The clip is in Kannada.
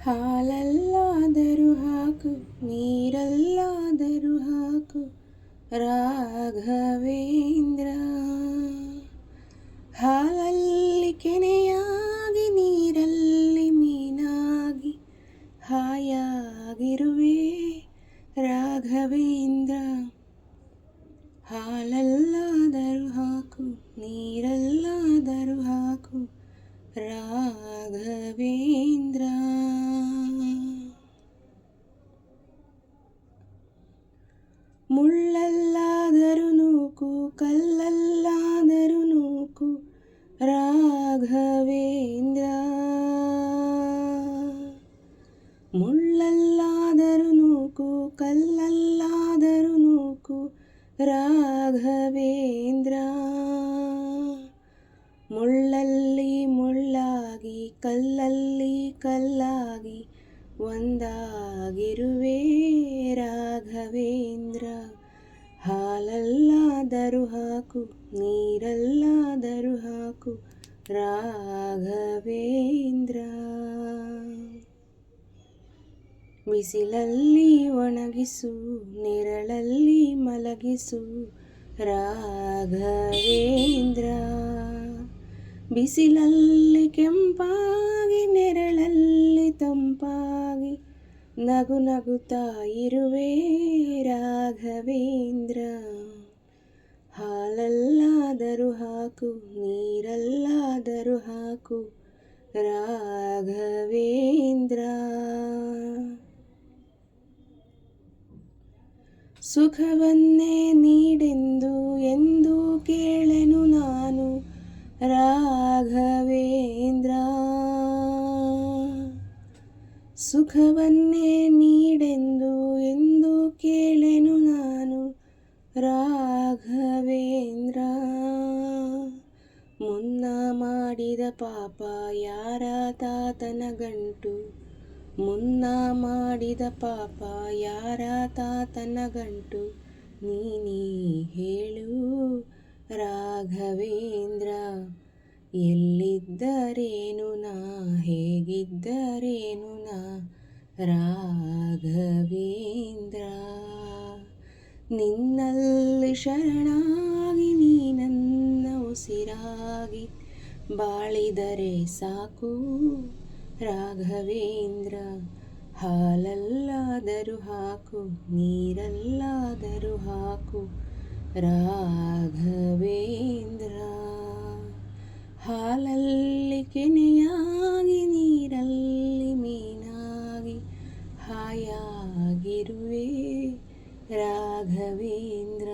ಹಾಲಲ್ಲಾದರೂ ಹಾಕು, ನೀರಲ್ಲಾದರೂ ಹಾಕು ರಾಘವೇಂದ್ರ. ಹಾಲಲ್ಲಿ ಕೆನೆಯಾಗಿ, ನೀರಲ್ಲಿ ಮೀನಾಗಿ ಹಾಯಾಗಿರುವೆ ರಾಘವೇಂದ್ರ. ಹಾಲಲ್ಲಾದರೂ ಹಾಕು, ನೀರಲ್ಲಾದರೂ ಹಾಕು ರಾಘವೇಂದ್ರ. ಮುಳ್ಳಲ್ಲಾದರೂ ನೂಕು, ಕಲ್ಲಲ್ಲಾದರೂ ನೂಕು ರಾಘವೇಂದ್ರ. ಮುಳ್ಳಲ್ಲಾದರೂ ನೂಕು, ಕಲ್ಲಲ್ಲಾದರೂ ನೂಕು ರಾಘವೇಂದ್ರ. ಮುಳ್ಳಲ್ಲಿ ಮುಳ್ಳಾಗಿ, ಕಲ್ಲಲ್ಲಿ ಕಲ್ಲಾಗಿ ಒಂದಾಗಿರುವೆ ರಾಘವೇಂದ್ರ. ಹಾಲಲ್ಲಾದರೂ ಹಾಕು, ನೀರಲ್ಲಾದರೂ ಹಾಕು ರಾಘವೇಂದ್ರ. ಬಿಸಿಲಲ್ಲಿ ಒಣಗಿಸು, ನೆರಳಲ್ಲಿ ಮಲಗಿಸು ರಾಘವೇಂದ್ರ. ಬಿಸಿಲಲ್ಲಿ ಕೆಂಪಾಗಿ, ನೆರಳಲ್ಲಿ ತಂಪಾಗಿ ನಗು ನಗುತ್ತಾ ಇರುವೆ ರಾಘವೇಂದ್ರ. ಹಾಲಲ್ಲಾದರೂ ಹಾಕು, ನೀರಲ್ಲಾದರೂ ಹಾಕು ರಾಘವೇಂದ್ರ. ಸುಖವನ್ನೇ ನೀಡೆಂದು ಎಂದು ಕೇಳೆನು ನಾನು ರಾಘವೇಂದ್ರ. ಸುಖವನ್ನೇ ನೀಡೆಂದು ಎಂದು ಕೇಳೆನು ನಾನು ರಾಘವೇಂದ್ರ. ಮುನ್ನ ಮಾಡಿದ ಪಾಪ ಯಾರ ತಾತನ ಗಂಟು, ಮುನ್ನ ಮಾಡಿದ ಪಾಪ ಯಾರ ತಾತನ ಗಂಟು, ನೀನೇ ಹೇಳು ರಾಘವೇಂದ್ರ. ಎಲ್ಲಿದ್ದರೇನು ನಾ, ಹೇಗಿದ್ದರೇನು ನಾ ರಾಘವೇಂದ್ರ. ನಿನ್ನಲ್ಲಿ ಶರಣಾಗಿ, ನೀ ನನ್ನ ಉಸಿರಾಗಿ ಬಾಳಿದರೆ ಸಾಕು ರಾಘವೇಂದ್ರ. ಹಾಲಲ್ಲಾದರೂ ಹಾಕು, ನೀರಲ್ಲಾದರೂ ಹಾಕು ರಾಘವೇಂದ್ರ. ಹಾಲಲ್ಲಿ ಕೆನೆಯಾಗಿ, ನೀರಲ್ಲಿ ಮೀನಾಗಿ ಹಾಯಾಗಿರುವೆ ರಾಘವೇಂದ್ರ.